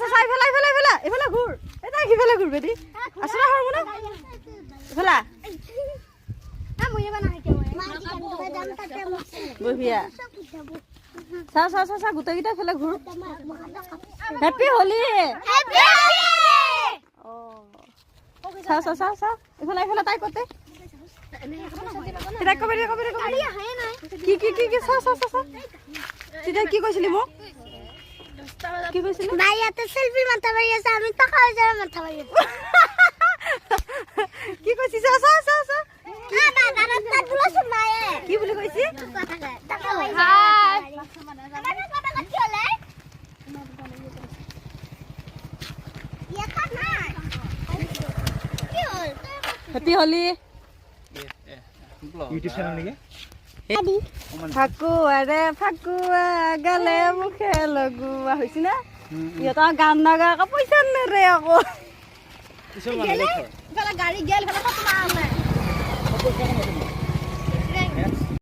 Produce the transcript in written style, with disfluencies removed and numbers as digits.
চা এইফালে ঘূৰ এটা সিফালে ঘূৰবে দি আছে না হৰ মনে এইফালে বহিয়া চা গোটেইকেইটা এইফালে ঘূৰ হেপী হোলি চা এইফালে তাই কতে কি কি কৈছিলি মোক কি কৈছিলি নাই ইয়াতে সেলফি মাথা মাৰি আছে আমি টাকা হৈ যায় মাথা মাৰি কি কৈছিস কি বুলি কৈছি হেপী হোলি ইউটিউব চ্যানেল নেকি ফাকুয়া গালে মুখে লগোৱা হৈছে না ইহঁতৰ গান নাগা আকৌ পইচা নেৰে আকৌ গাড়ী গেল